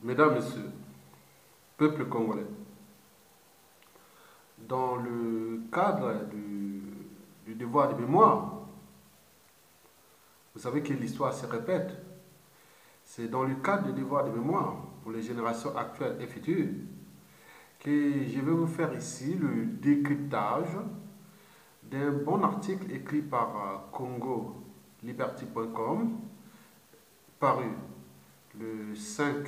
Mesdames, Messieurs, peuple congolais, dans le cadre du devoir de mémoire, vous savez que l'histoire se répète. C'est dans le cadre du devoir de mémoire pour les générations actuelles et futures que je vais vous faire ici le décryptage d'un bon article écrit par congoliberty.com, paru le 5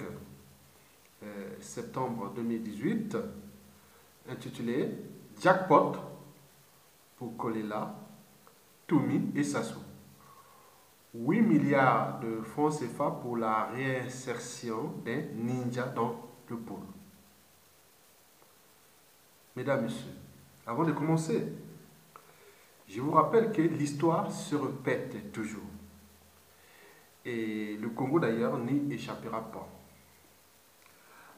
septembre 2018, intitulé Jackpot pour Kolela, Toumi et Sassou. 8 milliards de francs CFA pour la réinsertion des ninjas dans le pôle. Mesdames, Messieurs, avant de commencer, je vous rappelle que l'histoire se répète toujours. Et le Congo d'ailleurs n'y échappera pas.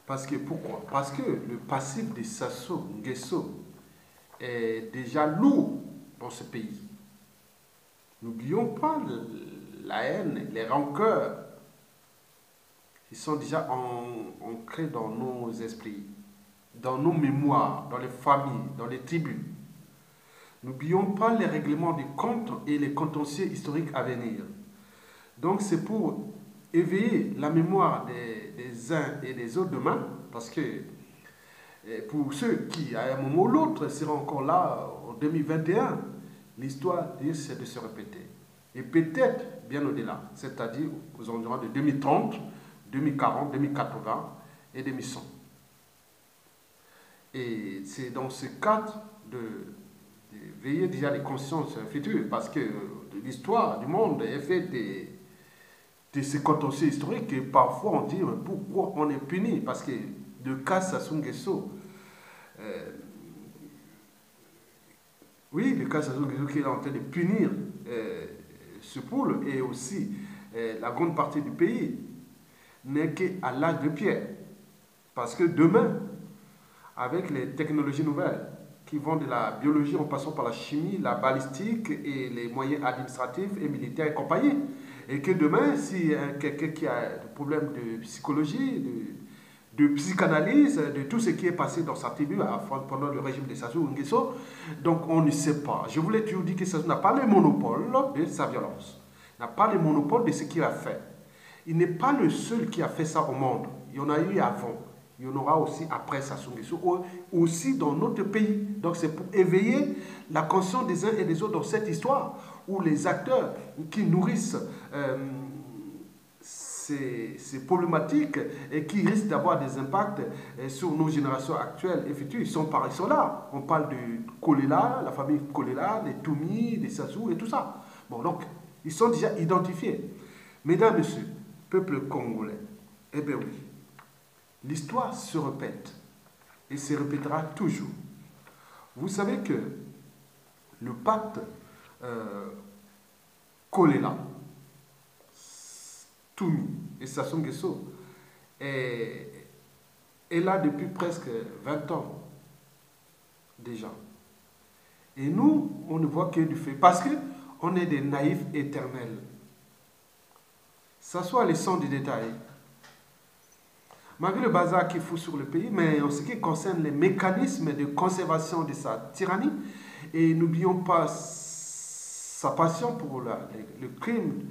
Parce que pourquoi? Parce que le passif de Sassou Nguesso est déjà lourd dans ce pays. N'oublions pas la haine, les rancœurs qui sont déjà ancrés dans nos esprits, dans nos mémoires, dans les familles, dans les tribus. N'oublions pas les règlements des comptes et les contentieux historiques à venir. Donc c'est pour éveiller la mémoire des uns et des autres demain, parce que pour ceux qui, à un moment ou l'autre, seront encore là en 2021, l'histoire c'est de se répéter. Et peut-être bien au-delà, c'est-à-dire aux environs de 2030, 2040, 2080 et 2100. Et c'est dans ce cadre de veiller déjà les consciences futures, parce que l'histoire du monde est faite de ces contentieux historiques et parfois on dit pourquoi on est puni, parce que le cas Sassou Nguesso, oui, le cas Sassou Nguesso qui est en train de punir ce pôle et aussi la grande partie du pays n'est qu'à l'âge de pierre, parce que demain, avec les technologies nouvelles qui vont de la biologie en passant par la chimie, la balistique et les moyens administratifs et militaires et compagnie, et que demain, si quelqu'un qui a des problèmes de psychologie, de psychanalyse, de tout ce qui est passé dans sa tribu pendant le régime de Sassou Nguesso, donc on ne sait pas. Je voulais toujours dire que Sassou n'a pas le monopole de sa violence, n'a pas le monopole de ce qu'il a fait. Il n'est pas le seul qui a fait ça au monde. Il y en a eu avant. Il y en aura aussi après Sassou Nguesso, aussi dans notre pays. Donc c'est pour éveiller la conscience des uns et des autres dans cette histoire, où les acteurs qui nourrissent ces problématiques et qui risquent d'avoir des impacts sur nos générations actuelles et futures, ils sont là. On parle de Kolela, la famille Kolela, les Toumi, les Sassou et tout ça. Bon, donc, ils sont déjà identifiés. Mesdames, Messieurs, peuple congolais, eh bien oui, l'histoire se répète et se répétera toujours. Vous savez que le pacte Kolela, Toumi et Sassou Nguesso est là depuis presque 20 ans déjà. Et nous, on ne voit que du fait, parce qu'on est des naïfs éternels. Ça soit les sons du détail. Malgré le bazar qu'il fout sur le pays, mais en ce qui concerne les mécanismes de conservation de sa tyrannie, et n'oublions pas sa passion pour le crime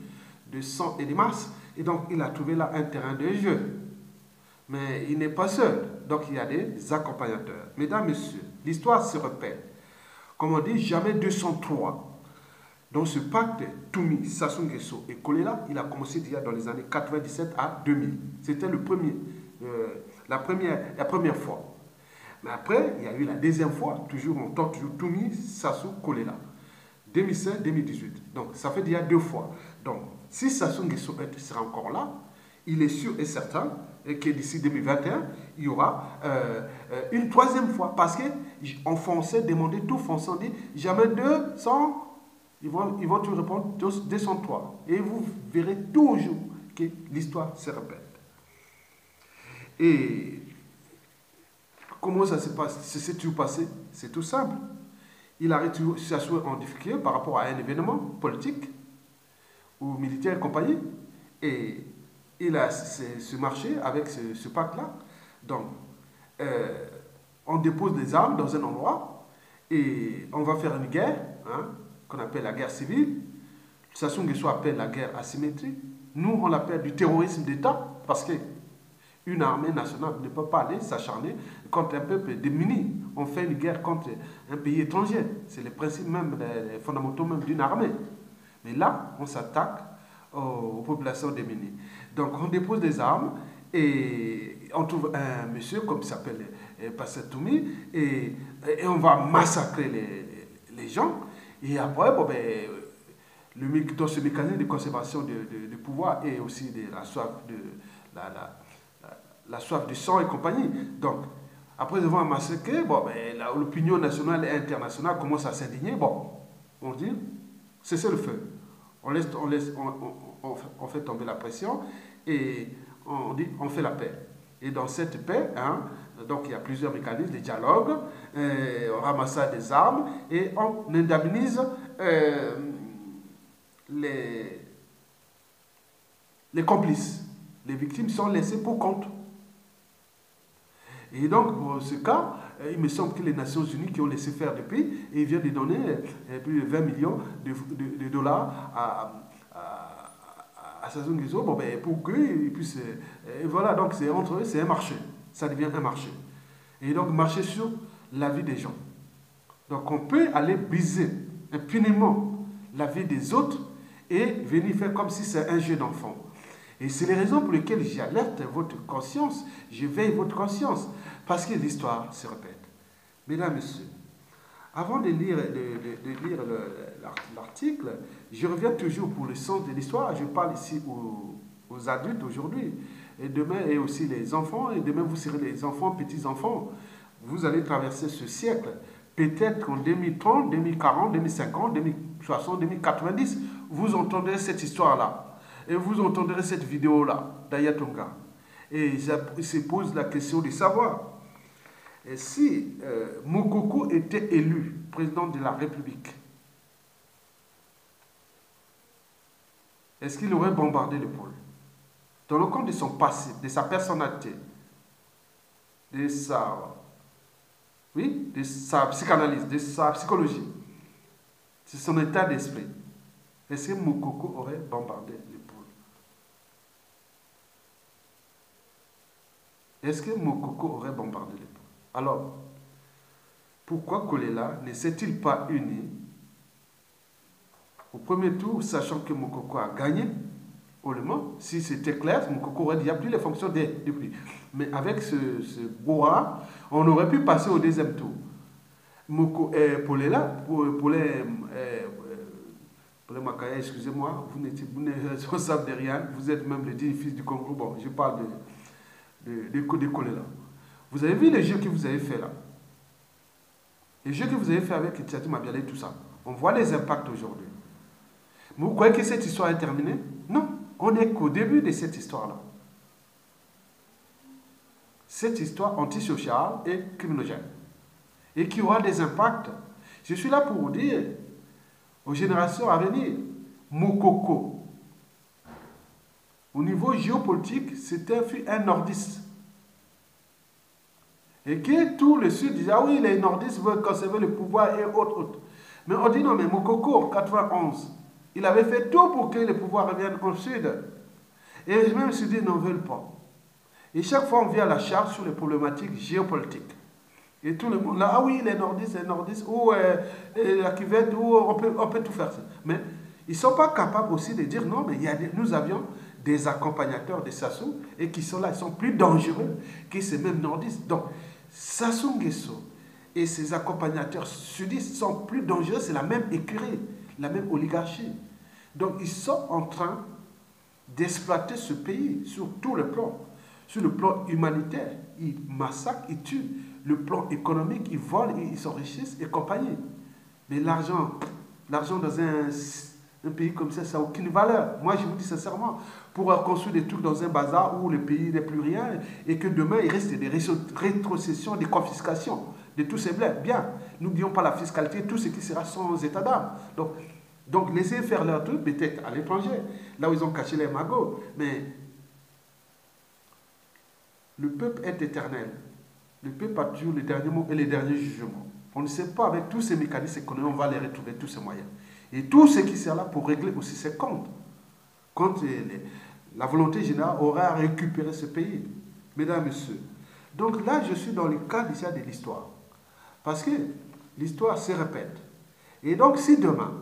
de sang et de masse, et donc il a trouvé là un terrain de jeu. Mais il n'est pas seul, donc il y a des accompagnateurs. Mesdames, Messieurs, l'histoire se répète. Comme on dit, jamais 203. Donc ce pacte Toumi, Sassou Nguesso et Kolela, il a commencé déjà dans les années 97 à 2000. C'était le premier. La première fois. Mais après, il y a eu la deuxième fois, on tente toujours Toumi, Sassou, Kolela. 2016-2018. Donc, ça fait déjà 2 fois. Donc, si Sassou Nguesso sera encore là, il est sûr et certain que d'ici 2021, il y aura une 3e fois. Parce qu'en français, demander tout français, on dit jamais 200, ils vont tout répondre 203. Et vous verrez toujours que l'histoire se répète. Et comment ça se passe? C'est tout passé? C'est tout simple. Il a réussi à en difficulté par rapport à un événement politique ou militaire et compagnie. Et il a ce marché avec ce pacte-là. Donc, on dépose des armes dans un endroit et on va faire une guerre, hein, qu'on appelle la guerre civile. Sassou Nguesso appelle la guerre asymétrique. Nous, on l'appelle du terrorisme d'État parce qu'une armée nationale ne peut pas aller s'acharner contre un peuple démuni. On fait une guerre contre un pays étranger. C'est le principe même, les fondamentaux même d'une armée. Mais là, on s'attaque aux populations démunies. Donc, on dépose des armes et on trouve un monsieur, comme il s'appelle Passatoumi, et on va massacrer les gens. Et après, bon, ben, dans ce mécanisme de conservation du pouvoir et aussi de la soif la soif du sang et compagnie. Donc, après avoir massacré, bon, ben, l'opinion nationale et internationale commence à s'indigner. Bon, on dit, cessez le feu. On fait tomber la pression et on dit, on fait la paix. Et dans cette paix, hein, donc il y a plusieurs mécanismes, des dialogues, on ramasse des armes et on indemnise les complices. Les victimes sont laissées pour compte. Et donc, pour ce cas, il me semble que les Nations Unies qui ont laissé faire depuis, et ils viennent de donner plus de 20 millions de dollars à Sassou Nguesso, bon, ben, pour qu'ils puissent... voilà, donc c'est entre eux, c'est un marché. Ça devient un marché. Et donc, marcher sur la vie des gens. Donc, on peut aller briser impunément la vie des autres et venir faire comme si c'est un jeu d'enfant. Et c'est les raisons pour lesquelles j'alerte votre conscience, je veille votre conscience, parce que l'histoire se répète. Mesdames, Messieurs, avant de lire l'article, je reviens toujours pour le sens de l'histoire. Je parle ici aux adultes aujourd'hui, et demain, et aussi les enfants, et demain vous serez les enfants, petits-enfants. Vous allez traverser ce siècle. Peut-être qu'en 2030, 2040, 2050, 2060, 2090, vous entendrez cette histoire-là. Et vous entendrez cette vidéo-là d'Ayatonga. Et il se pose la question de savoir si Mokoko était élu président de la République, est-ce qu'il aurait bombardé le pôle? Dans le compte de son passé, de sa personnalité, de sa psychanalyse, de sa psychologie, de son état d'esprit, est-ce que Mokoko aurait bombardé le pôle? Est-ce que Mokoko aurait bombardé le pôle? Alors, pourquoi Kolela ne s'est-il pas uni au premier tour, sachant que Mokoko a gagné au Le Mans? Si c'était clair, Mokoko aurait déjà pris les fonctions depuis. Mais avec ce Boa, on aurait pu passer au deuxième tour. Pour les Makaya, excusez-moi, vous n'êtes responsable de rien, vous êtes même le digne fils du Congo. Bon, je parle de Kolela. Vous avez vu les jeux que vous avez fait là? Les jeux que vous avez fait avec Tchati Mabialé, tout ça. On voit les impacts aujourd'hui. Mais vous croyez que cette histoire est terminée? Non, on n'est qu'au début de cette histoire-là. Cette histoire antisociale et criminogène. Et qui aura des impacts. Je suis là pour vous dire, aux générations à venir, Mokoko, au niveau géopolitique, c'était un nordiste. Et que tout le Sud disait, ah oui, les nordistes veulent conserver le pouvoir et autres. Mais on dit non, mais Mokoko, en 91, il avait fait tout pour que le pouvoir revienne au Sud. Et même se dit, n'en veulent pas. Et chaque fois, on vient à la charge sur les problématiques géopolitiques. Et tout le monde là, ah oui, les nordistes, ou la cuvette, ou on peut tout faire ça. Mais ils ne sont pas capables aussi de dire non, mais nous avions des accompagnateurs de Sassou et qui sont là, ils sont plus dangereux que ces mêmes nordistes. Donc, Sassou Nguesso et ses accompagnateurs sudistes sont plus dangereux, c'est la même écurie, la même oligarchie. Donc, ils sont en train d'exploiter ce pays sur tous les plans. Sur le plan humanitaire, ils massacrent, ils tuent. Le plan économique, ils volent, ils s'enrichissent et compagnie. Mais l'argent dans un pays comme ça n'a aucune valeur. Moi, je vous dis sincèrement, pour construire des trucs dans un bazar où le pays n'est plus rien et que demain, il reste des rétrocessions, des confiscations de tous ces biens. Bien, n'oublions pas la fiscalité, tout ce qui sera sans état d'âme. Donc laissez faire leur truc, peut-être à l'étranger, là où ils ont caché les magots. Mais Le peuple est éternel. Le peuple a toujours le dernier mot et les derniers jugements. On ne sait pas avec tous ces mécanismes économiques, on va les retrouver, tous ces moyens. Et tout ce qui sert là pour régler aussi ses comptes. Quand la volonté générale aura récupéré ce pays. Mesdames, Messieurs. Donc là, je suis dans le cas déjà de l'histoire. Parce que l'histoire se répète. Et donc, si demain,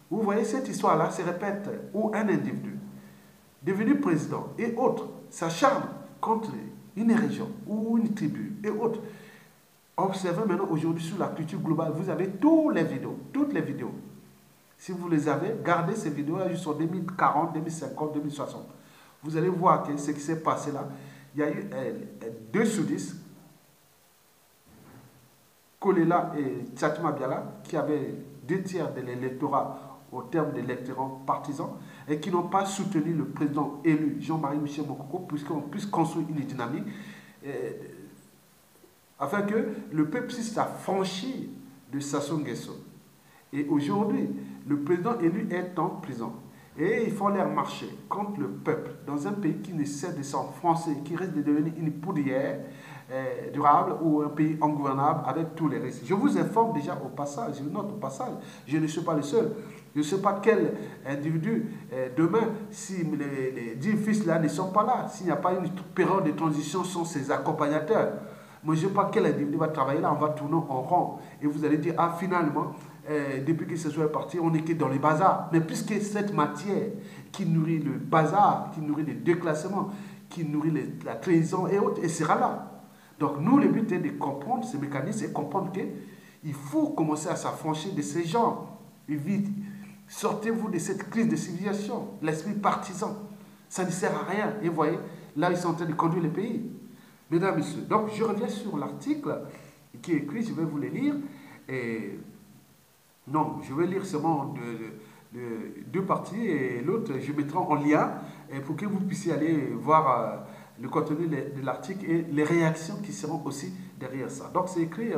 vous voyez cette histoire-là se répète, où un individu devenu président et autres s'acharne contre une région ou une tribu et autres, observez maintenant aujourd'hui sur la culture globale, vous avez toutes les vidéos. Si vous les avez, gardez ces vidéos jusqu'en 2040, 2050, 2060. Vous allez voir que ce qui s'est passé là, il y a eu 2 sur 10, Kolela et Tchatma Biala, qui avaient 2 tiers de l'électorat au terme des électeurs partisans et qui n'ont pas soutenu le président élu Jean-Marie Michel Mokoko puisqu'on puisse construire une dynamique afin que le peuple puisse s'affranchir de Sassou Nguesso. Et aujourd'hui, le président élu est en prison. Et il faut leur marcher contre le peuple dans un pays qui ne cesse de s'enfoncer, qui risque de devenir une poudrière durable ou un pays ingouvernable avec tous les risques. Je vous informe déjà au passage, je note au passage, je ne suis pas le seul. Je ne sais pas quel individu, demain, si les 10 fils là ne sont pas là, s'il n'y a pas une période de transition, sont ses accompagnateurs. Moi, je ne sais pas quel individu va travailler là, on va tourner en rond. Et vous allez dire, ah, finalement, depuis que ce soit parti, on n'est que dans les bazars. Mais puisque cette matière qui nourrit le bazar, qui nourrit le déclassement, qui nourrit la trahison et autres, elle sera là. Donc, nous, le but est de comprendre ces mécanismes et comprendre qu'il faut commencer à s'affranchir de ces gens. Et vite, sortez-vous de cette crise de civilisation, l'esprit partisan. Ça ne sert à rien. Et vous voyez, là, ils sont en train de conduire le pays. Mesdames, Messieurs, donc je reviens sur l'article qui est écrit, je vais vous le lire. Et non, je vais lire seulement deux parties et l'autre, je mettrai en lien pour que vous puissiez aller voir le contenu de l'article et les réactions qui seront aussi derrière ça. Donc c'est écrit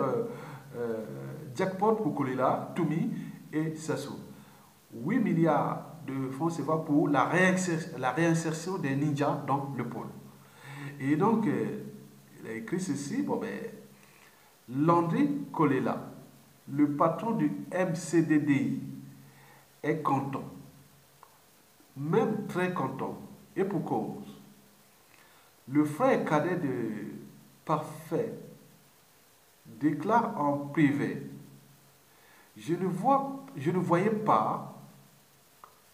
jackpot pour Kolela, Toumi et Sassou. 8 milliards de francs CFA pour la réinsertion des ninjas dans le pôle. Et donc, il a écrit ceci, bon ben, Landry Kolela, le patron du MCDDI, est content, même très content, et pour cause. Le frère cadet de Parfait déclare en privé, je ne voyais pas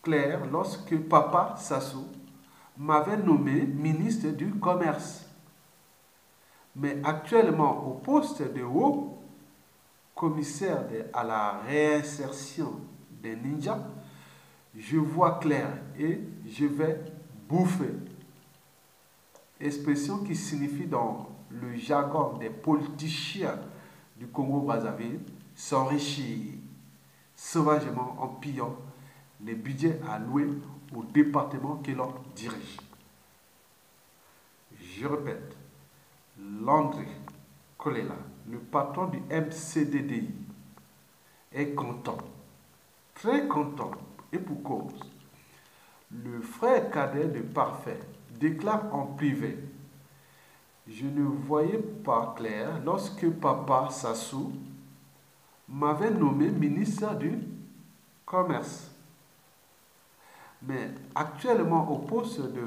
clair lorsque papa Sassou m'avait nommé ministre du Commerce. Mais actuellement, au poste de haut commissaire à la réinsertion des ninjas, je vois clair et je vais bouffer. Expression qui signifie dans le jargon des politiciens du Congo-Brazzaville s'enrichir sauvagement en pillant les budgets alloués au département que l'on dirige. Je répète, Landry Kolela, le patron du MCDDI, est content, très content, et pour cause. Le frère cadet de Parfait déclare en privé, je ne voyais pas clair lorsque papa Sassou m'avait nommé ministre du Commerce. Mais actuellement au poste de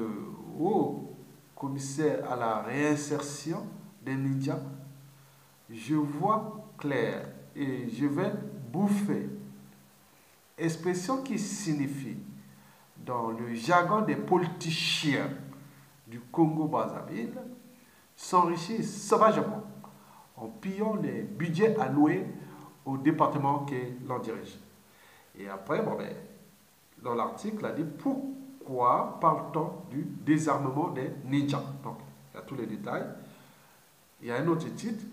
haut commissaire à la réinsertion des ninjas, je vois clair et je vais bouffer. Expression qui signifie, dans le jargon des politiciens du Congo-Brazzaville, s'enrichir sauvagement en pillant les budgets alloués au département que l'on dirige. Et après, bon ben, dans l'article, il a dit pourquoi parle-t-on du désarmement des ninjas. Donc, il y a tous les détails. Il y a un autre titre,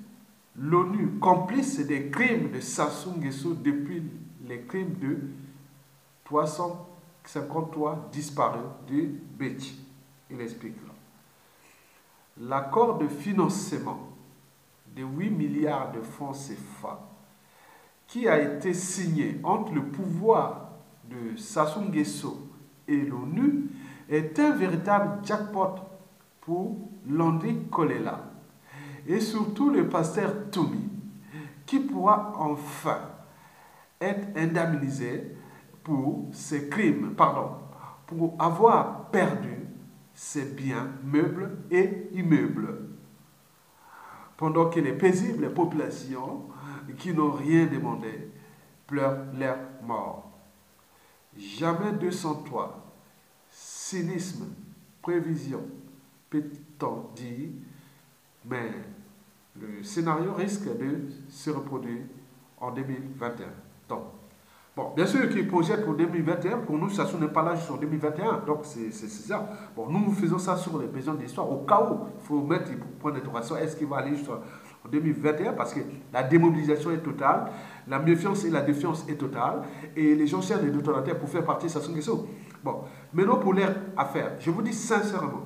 l'ONU complice des crimes de Sassou Nguesso depuis les crimes de 353 disparus de Béti. Il explique là. L'accord de financement de 8 milliards de francs CFA qui a été signé entre le pouvoir de Sassou Nguesso et l'ONU est un véritable jackpot pour Landry Kolela et surtout le pasteur Toumi, qui pourra enfin être indemnisé pour ses crimes, pour avoir perdu ses biens meubles et immeubles, pendant que les paisibles populations qui n'ont rien demandé pleurent leur mort. Jamais 203, cynisme, prévision, peut-on dire, mais le scénario risque de se reproduire en 2021. Donc, bon, bien sûr qu'ils projettent pour 2021, pour nous, ça n'est pas là jusqu'en 2021. Donc, c'est ça. Bon, nous faisons ça sur les besoins de l'histoire. Au cas où, il faut mettre pour point d'interrogation, est-ce qu'il va aller jusqu'en 2021? Parce que la démobilisation est totale, la méfiance et la défiance est totale, et les gens cherchent des détonateurs pour faire partie, ça sont des choses. Bon, maintenant pour leur affaire, je vous dis sincèrement,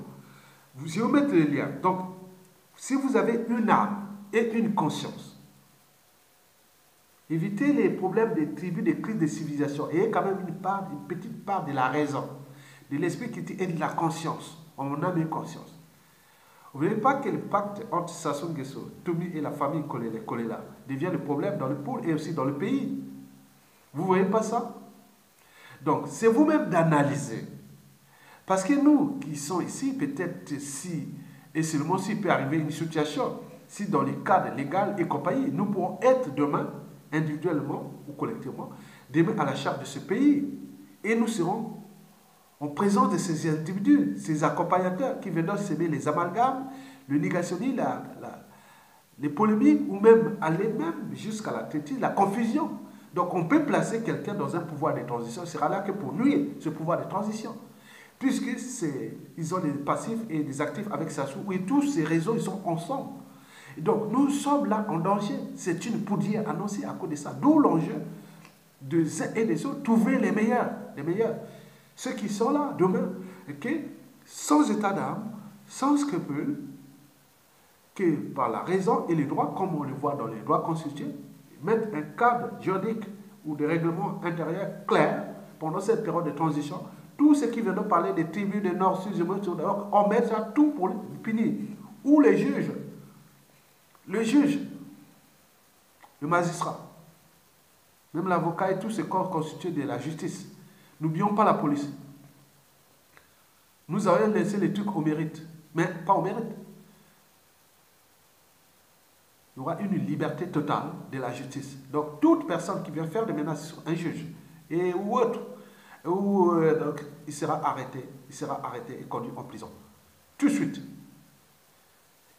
je vais vous mettre le lien. Donc, si vous avez une âme et une conscience, évitez les problèmes des tribus, des crises de civilisation. Ayez quand même une petite part de la raison, de l'esprit critique et de la conscience. On a une conscience. Vous ne voyez pas que le pacte entre Sassou Nguesso, Toumi et la famille Kolela devient le problème dans le pôle et aussi dans le pays. Vous ne voyez pas ça? Donc, c'est vous-même d'analyser. Parce que nous qui sommes ici, peut-être si, et seulement s'il peut arriver une situation, si dans les cadres légaux et compagnie, nous pourrons être demain, individuellement ou collectivement, demain à la charge de ce pays. Et nous serons en présence de ces individus, ces accompagnateurs qui viendront semer les amalgames, le négationnisme, les polémiques, ou même aller même jusqu'à la critique, la confusion. Donc on peut placer quelqu'un dans un pouvoir de transition, ce sera là que pour nuire ce pouvoir de transition. Puisque ils ont des passifs et des actifs avec Sassou, et tous ces réseaux, ils sont ensemble. Donc nous sommes là en danger. C'est une poudrière annoncée à cause de ça. D'où l'enjeu des uns et des autres, trouver les meilleurs. Ceux qui sont là demain, okay, sans état d'âme, sans scrupule, que par la raison et les droits, comme on le voit dans les droits constitués, mettre un cadre juridique ou de règlement intérieur clair pendant cette période de transition. Tout ce qui vient de parler des tribus du Nord, Sud, on met ça tout pour le punir. Ou les juges, le magistrat, même l'avocat et tout ce corps constitué de la justice. N'oublions pas la police. Nous avons laissé les trucs au mérite, mais pas au mérite. Il y aura une liberté totale de la justice. Donc, toute personne qui vient faire des menaces sur un juge ou autre, donc, il sera arrêté et conduit en prison. Tout de suite.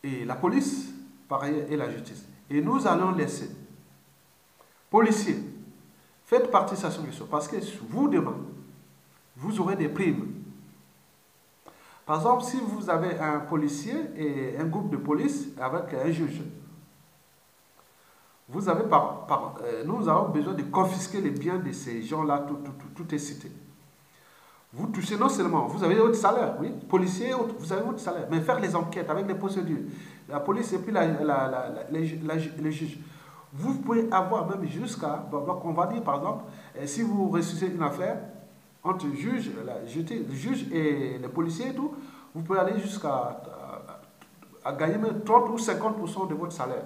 Et la police, pareil, et la justice. Et nous allons laisser, policiers, faites partie de Sassou Nguesso, parce que vous, demain, vous aurez des primes. Par exemple, si vous avez un policier et un groupe de police avec un juge, vous avez nous avons besoin de confisquer les biens de ces gens-là, tout est cité. Vous touchez non seulement, vous avez votre salaire, oui, policier, vous avez votre salaire, mais faire les enquêtes avec les procédures, la police et puis les juges. Vous pouvez avoir même jusqu'à, donc on va dire par exemple, si vous ressuscitez une affaire entre le juge et les policiers et tout, vous pouvez aller jusqu'à gagner même 30 ou 50% de votre salaire.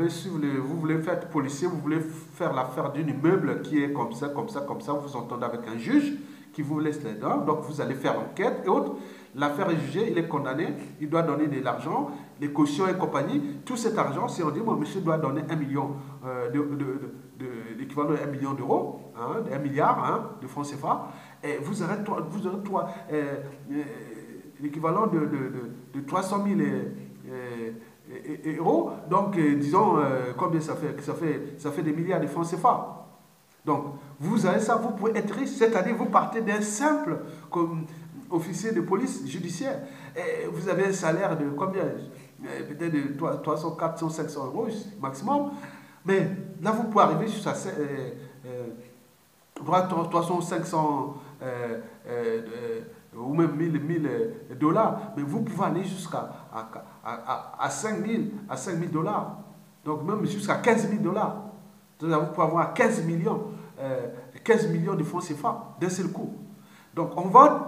Si vous voulez faire policier, vous voulez faire l'affaire d'un immeuble qui est comme ça, vous entendez avec un juge qui vous laisse les dents, donc vous allez faire enquête et autres. L'affaire est jugée, il est condamné, il doit donner de l'argent, les cautions et compagnie. Tout cet argent, si on dit, moi, monsieur doit donner 1 million, l'équivalent de 1 million d'euros, hein, 1 milliard de francs CFA, et vous aurez l'équivalent de 300 000 euros, donc disons combien ça fait des milliards de francs CFA. Donc vous avez ça, vous pouvez être riche, c'est-à-dire vous partez d'un simple comme officier de police judiciaire et vous avez un salaire de combien, peut-être de 300, 400, 500 euros maximum, mais là vous pouvez arriver sur ça 300, 500 ou même 1000 dollars, mais vous pouvez aller jusqu'à 5 000 dollars, donc même jusqu'à 15 000 dollars. Donc vous pouvez avoir 15 millions de francs CFA d'un seul coup. Donc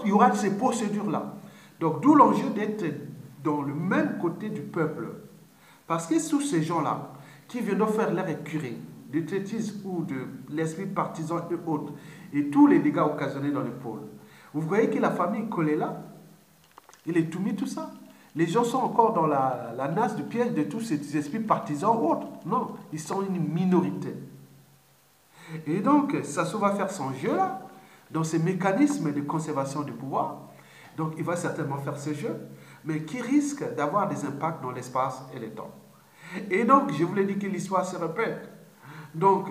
il y aura ces procédures-là. Donc, d'où l'enjeu d'être dans le même côté du peuple. Parce que sous ces gens-là, qui viennent faire leur écurie, de traîtrise ou de l'esprit partisan et autres, et tous les dégâts occasionnés dans le pôle, vous voyez que la famille Kolela, il est tout mis tout ça. Les gens sont encore dans la nasse du piège de tous ces esprits partisans ou autres. Non, ils sont une minorité. Et donc, Sassou va faire son jeu là, dans ces mécanismes de conservation du pouvoir. Donc, il va certainement faire ce jeu, mais qui risque d'avoir des impacts dans l'espace et le temps. Et donc, je vous l'ai dit que l'histoire se répète. Donc,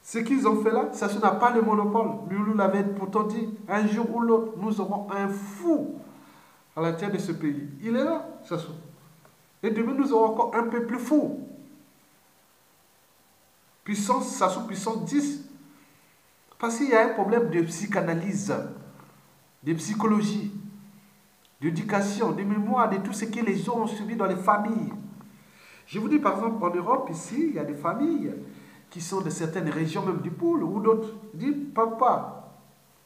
ce qu'ils ont fait là, Sassou n'a pas le monopole. Nous l'avait pourtant dit, un jour ou l'autre, nous aurons un fou à la tête de ce pays. Il est là, Sassou. Et demain, nous aurons encore un peu plus fou. Puissance, Sassou, puissance 10. Parce qu'il y a un problème de psychanalyse, de psychologie, d'éducation, de mémoire, de tout ce que les gens ont subi dans les familles. Je vous dis par exemple, en Europe, ici, il y a des familles qui sont de certaines régions, même du pôle, ou d'autres disent papa,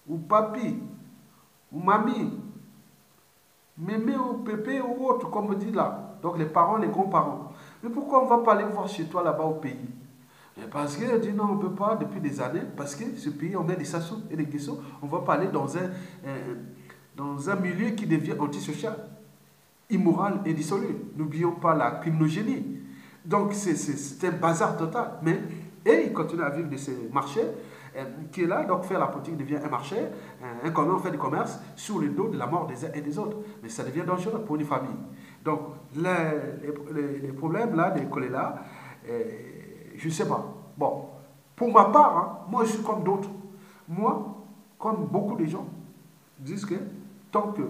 ou papi, ou mamie, mémé ou pépé ou autre, comme on dit là. Donc les parents, les grands-parents. Mais pourquoi on ne va pas aller voir chez toi là-bas au pays? Parce qu'elle dit non, on ne peut pas depuis des années, parce que ce pays, on met des Sassou et des Guesso, on ne va pas aller dans un milieu qui devient antisocial, immoral et dissolu. N'oublions pas la criminogénie. Donc c'est un bazar total. Mais, et il continue à vivre de ces marchés, qui est là, donc faire la politique devient un marché, un commerce, on fait du commerce sur le dos de la mort des uns et des autres. Mais ça devient dangereux pour une famille. Donc les problèmes là, des Kolela, je ne sais pas. Bon, pour ma part, hein, moi je suis comme d'autres. Moi, comme beaucoup de gens, disent que tant que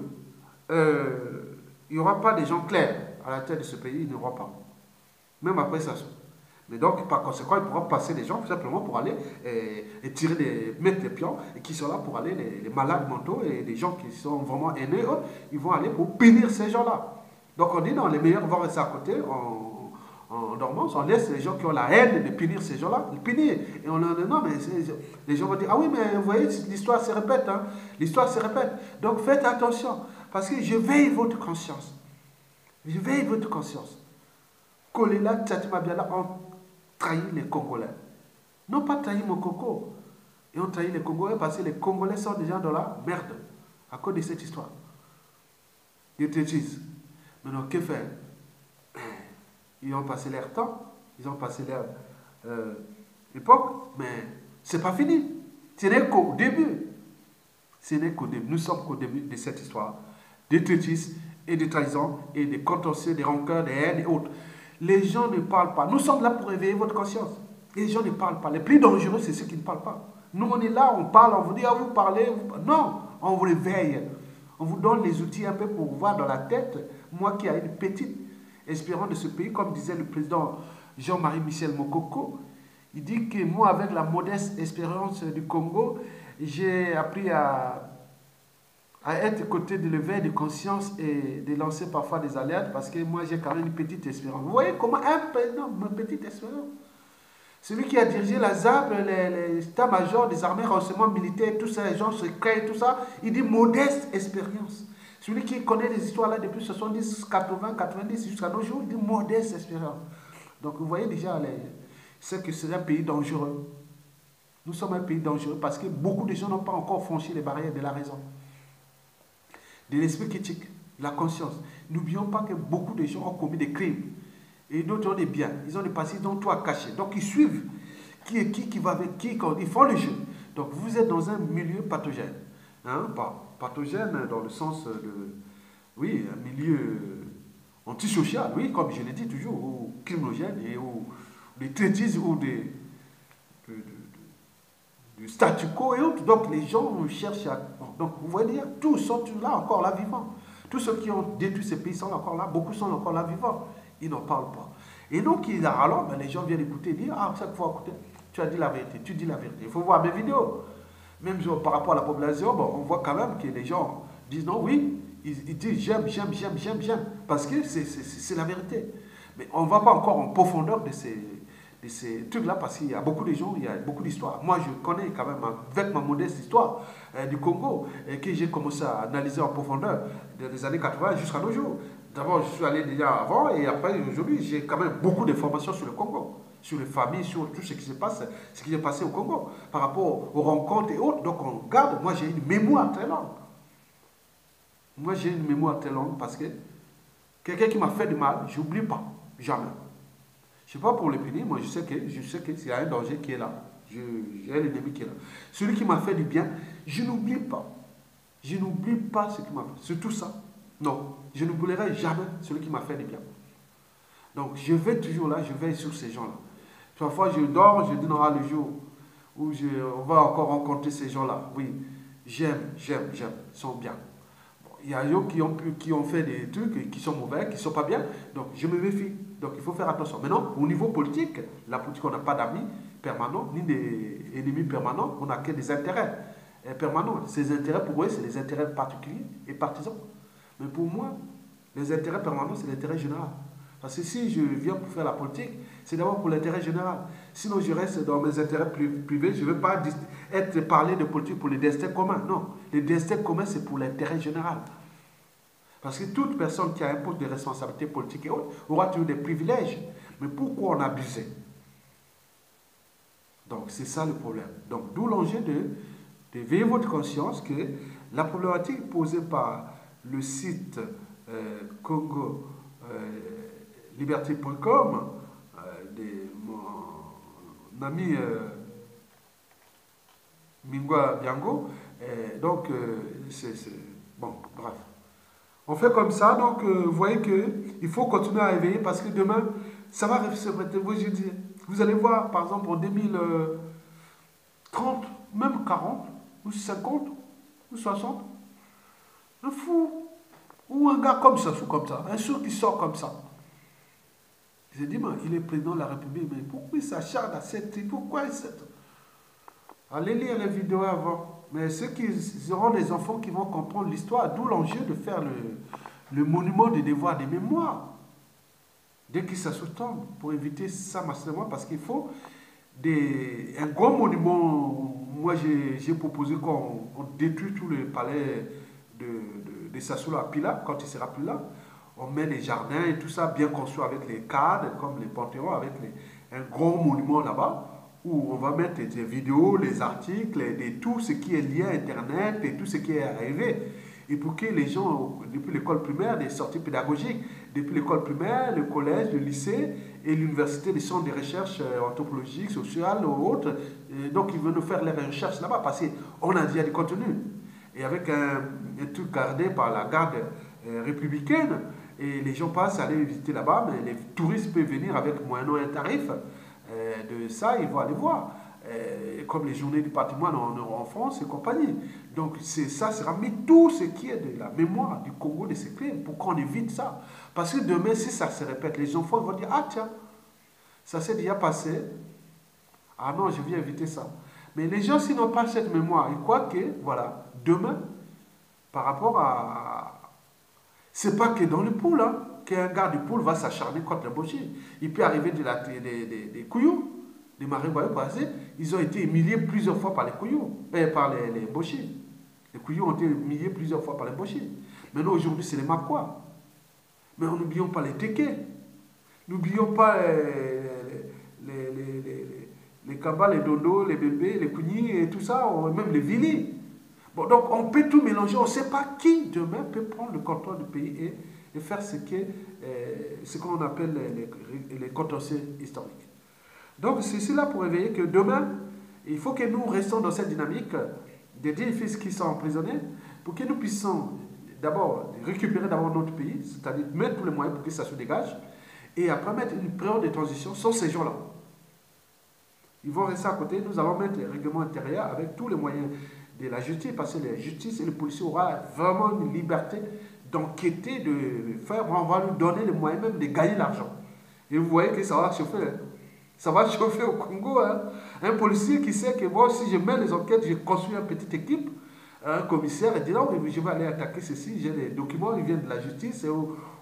il n'y aura pas des gens clairs à la tête de ce pays, il n'y aura pas. Même après ça. Mais donc, par conséquent, il pourra passer des gens tout simplement pour aller et tirer mettre des pions et qui sont là pour aller, les malades mentaux et les gens qui sont vraiment haineux, ils vont aller pour punir ces gens-là. Donc on dit non, les meilleurs vont rester à côté en dormant, on laisse les gens qui ont la haine de punir ces gens-là, les punir. Et on leur dit non, mais les gens vont dire ah oui, mais vous voyez, l'histoire se répète, hein, l'histoire se répète. Donc faites attention, parce que je veille votre conscience. Je veille votre conscience. Kolela, Tchatima Biala ont trahi les Congolais. Non pas trahi mon coco. Ils ont trahi les Congolais parce que les Congolais sont déjà dans la merde à cause de cette histoire. Ils te disent, maintenant que faire? Ils ont passé leur temps, ils ont passé leur époque, mais c'est pas fini. Ce n'est qu'au début. Ce n'est qu'au début. Nous sommes qu'au début de cette histoire de traîtrise et de trahison et de contentieux, de rancœurs, de haine et autres. Les gens ne parlent pas. Nous sommes là pour éveiller votre conscience. Les gens ne parlent pas. Les plus dangereux, c'est ceux qui ne parlent pas. Nous, on est là, on parle, on vous dit, ah, vous parlez. Non, on vous réveille. On vous donne les outils un peu pour voir dans la tête. Moi qui ai une petite espérance de ce pays, comme disait le président Jean-Marie Michel Mokoko, il dit que moi, avec la modeste espérance du Congo, j'ai appris à être côté de l'éveil de conscience et de lancer parfois des alertes parce que moi j'ai quand même une petite espérance. Vous voyez comment une petite espérance. Celui qui a dirigé la ZAP, les états-majors des armées, renseignements militaires, tous ces gens secrets, tout ça, il dit modeste espérance. Celui qui connaît les histoires là depuis 70, 80, 90 jusqu'à nos jours, il dit modeste espérance. Donc vous voyez déjà, c'est que c'est un pays dangereux. Nous sommes un pays dangereux parce que beaucoup de gens n'ont pas encore franchi les barrières de la raison, de l'esprit critique, de la conscience. N'oublions pas que beaucoup de gens ont commis des crimes. Et d'autres ont des biens. Ils ont des passifs, ils ont tout à cacher. Donc ils suivent qui est qui va avec qui, quand ils font le jeu. Donc vous êtes dans un milieu pathogène. Hein? Pas pathogène dans le sens de... Oui, un milieu antisocial, oui, comme je l'ai dit toujours, ou criminogène, et ou des traîtrises, ou du statu quo et autres. Donc les gens cherchent à... Donc vous voyez, tous sont là encore là vivants. Tous ceux qui ont détruit ces pays sont encore là, beaucoup sont encore là vivants. Ils n'en parlent pas. Et donc, alors, ben, les gens viennent écouter et dire, ah, chaque fois, écoutez, tu as dit la vérité, tu dis la vérité. Il faut voir mes vidéos. Même par rapport à la population, bon, on voit quand même que les gens disent non, oui, ils disent j'aime. Parce que c'est la vérité. Mais on ne va pas encore en profondeur de de ces trucs-là parce qu'il y a beaucoup de gens, il y a beaucoup d'histoires. Moi, je connais quand même, avec ma modeste histoire du Congo, que j'ai commencé à analyser en profondeur des années 80 jusqu'à nos jours. D'abord, je suis allé déjà avant et après, aujourd'hui, j'ai quand même beaucoup d'informations sur le Congo, sur les familles, sur tout ce qui se passe, ce qui s'est passé au Congo, par rapport aux rencontres et autres. Donc, on garde, moi, j'ai une mémoire très longue. Moi, j'ai une mémoire très longue parce que quelqu'un qui m'a fait du mal, je n'oublie pas, jamais. Je ne sais pas pour le punir, moi je sais qu'il y a un danger qui est là. J'ai un ennemi qui est là. Celui qui m'a fait du bien, je n'oublie pas. Je n'oublie pas ce qui m'a fait. C'est tout ça. Non, je n'oublierai jamais celui qui m'a fait du bien. Donc je vais toujours là, je veille sur ces gens-là. Parfois je dors, je dis non, le jour où on va encore rencontrer ces gens-là. Oui, j'aime, ils sont bien. Il y a d'autres qui ont fait des trucs qui sont mauvais, qui ne sont pas bien. Donc, je me méfie. Donc, il faut faire attention. Maintenant, au niveau politique, la politique, on n'a pas d'amis permanents, ni d'ennemis permanents. On n'a que des intérêts permanents. Ces intérêts, pour eux, c'est des intérêts particuliers et partisans. Mais pour moi, les intérêts permanents, c'est l'intérêt général. Parce que si je viens pour faire la politique, c'est d'abord pour l'intérêt général. Sinon, je reste dans mes intérêts privés. Je ne veux pas parler de politique pour les destins communs. Non, les destins communs, c'est pour l'intérêt général. Parce que toute personne qui a un poste de responsabilité politique et autres aura toujours des privilèges. Mais pourquoi en abuser? Donc, c'est ça le problème. Donc, d'où l'enjeu de veiller votre conscience que la problématique posée par le site Congo liberté.com de mon ami Mingwa Biango, donc c'est bon, bref. On fait comme ça, donc vous voyez qu'il faut continuer à éveiller parce que demain, ça va se répéter. Vous allez voir, par exemple, en 2030, même 40, ou 50, ou 60, un fou, ou un gars comme ça, un sourd qui sort comme ça. J'ai dit, mais il est président de la République, mais pourquoi il s'acharne à cette... Pourquoi il s'acharne? Allez lire les vidéos avant. Mais ceux qui auront des enfants qui vont comprendre l'histoire, d'où l'enjeu de faire le monument des devoirs, des mémoires. Dès qu'ils s'attendent, pour éviter ça massivement, parce qu'il faut un grand monument. Moi, j'ai proposé qu'on détruit tout le palais de Sassou à Pila, quand il sera plus là. On met les jardins et tout ça bien construit avec les cadres, comme les panthéons, avec un grand monument là-bas, où on va mettre des vidéos, les articles, tout ce qui est lié à Internet et tout ce qui est arrivé. Et pour que les gens, depuis l'école primaire, des sorties pédagogiques, depuis l'école primaire, le collège, le lycée et l'université, les centres de recherche anthropologiques, sociales ou autres, donc ils veulent nous faire les recherches là-bas parce qu'on a déjà du contenu. Et avec un truc gardé par la garde républicaine, et les gens passent à aller visiter là-bas, mais les touristes peuvent venir avec moyennant un tarif. De ça, ils vont aller voir. Comme les journées du patrimoine en France et compagnie. Donc ça sera mis tout ce qui est de la mémoire du Congo de ces crimes pour qu'on évite ça. Parce que demain, si ça se répète, les enfants vont dire, ah tiens, ça s'est déjà passé. Ah non, je viens éviter ça. Mais les gens, s'ils n'ont pas cette mémoire, ils croient que, voilà, demain, par rapport à... C'est pas que dans le pool, hein, qu'un gars du pool va s'acharner contre le boucher. Il peut arriver des couillons. Les Marais-Boyaux passés, ils ont été humiliés plusieurs fois par les couillons, par les bochers. Les couillons ont été humiliés plusieurs fois par les bochers. Maintenant, aujourd'hui, c'est les Maquois. Mais n'oublions pas les Tékés. N'oublions pas les Kaba, les Dondo, les bébés, les Kougnis et tout ça, même les Vili. Bon, donc, on peut tout mélanger. On ne sait pas qui, demain, peut prendre le contrôle du pays et faire ce qu'on appelle les contentieux historiques. Donc, c'est cela pour réveiller que demain, il faut que nous restions dans cette dynamique des 10 fils qui sont emprisonnés pour que nous puissions d'abord récupérer d'abord notre pays, c'est-à-dire mettre tous les moyens pour que ça se dégage, et après mettre une période de transition sur ces gens-là. Ils vont rester à côté, nous allons mettre les règlements intérieurs avec tous les moyens de la justice, parce que la justice et le policier auront vraiment une liberté d'enquêter, de faire, on va lui donner les moyens même de gagner l'argent. Et vous voyez que ça va chauffer. Hein? Ça va chauffer au Congo. Hein? Un policier qui sait que moi, si je mets les enquêtes, je construis une petite équipe, un commissaire et dit non, mais je vais aller attaquer ceci, j'ai des documents, ils viennent de la justice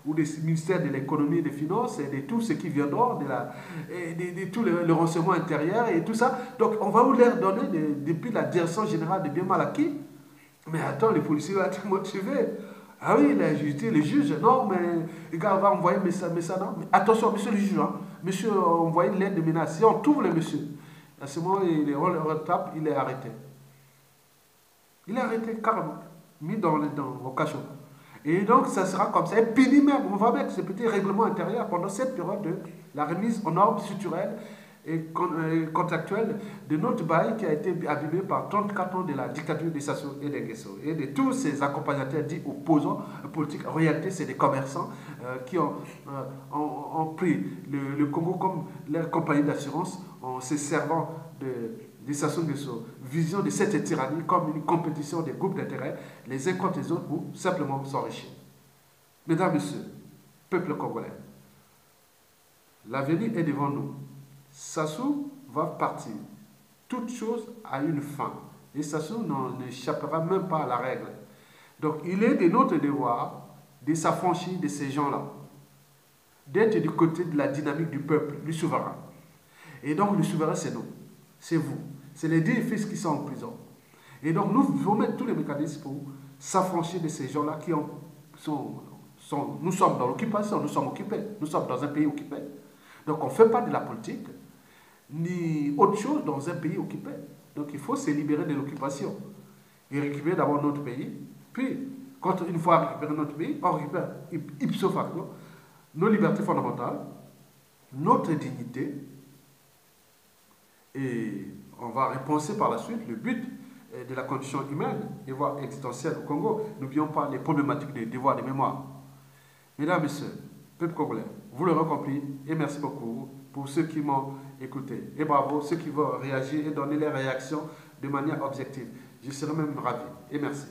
ou des ministères de l'économie et des finances et de tout ce qui vient dehors, de tout le renseignement intérieur et tout ça. Donc on va vous leur donner depuis la direction générale de biens mal acquis. Mais attends, les policiers vont être motivés. Ah oui, la justice, les juges, non, mais les gars, on va envoyer mais ça, non. Mais attention, monsieur le juge, hein, monsieur, envoyez une lettre de menace. Si on trouve le monsieur, à ce moment, on le retape, il est arrêté. Il est arrêté carrément, mis au cachot. Et donc, ça sera comme ça. Et puni même, on va mettre ce petit règlement intérieur pendant cette période de la remise aux normes structurelles et contractuelle de notre bail qui a été abîmé par 34 ans de la dictature des Sassou et des Nguesso et de tous ces accompagnateurs dits opposants politiques. En réalité, c'est des commerçants qui ont pris le Congo comme leur compagnie d'assurance en se servant des Sassou Nguesso. Vision de cette tyrannie comme une compétition des groupes d'intérêt, les uns contre les autres, pour simplement s'enrichir. Mesdames, Messieurs, peuple congolais, l'avenir est devant nous. Sassou va partir. Toute chose a une fin. Et Sassou n'échappera même pas à la règle. Donc il est de notre devoir de s'affranchir de ces gens-là. D'être du côté de la dynamique du peuple, du souverain. Et donc le souverain, c'est nous. C'est vous. C'est les 10 fils qui sont en prison. Et donc nous devons mettre tous les mécanismes pour s'affranchir de ces gens-là qui nous sommes dans l'occupation, nous sommes occupés. Nous sommes dans un pays occupé. Donc on ne fait pas de la politique ni autre chose dans un pays occupé. Donc il faut se libérer de l'occupation et récupérer d'abord notre pays. Puis, une fois récupéré notre pays, on récupère ipso facto nos libertés fondamentales, notre dignité, et on va repenser par la suite le but de la condition humaine et voire existentielle au Congo. N'oublions pas les problématiques des devoirs de mémoire. Mesdames, Messieurs, peuple congolais, vous l'aurez compris, et merci beaucoup pour ceux qui m'ont écouté. Et bravo ceux qui vont réagir et donner les réactions de manière objective. Je serai même ravi. Et merci.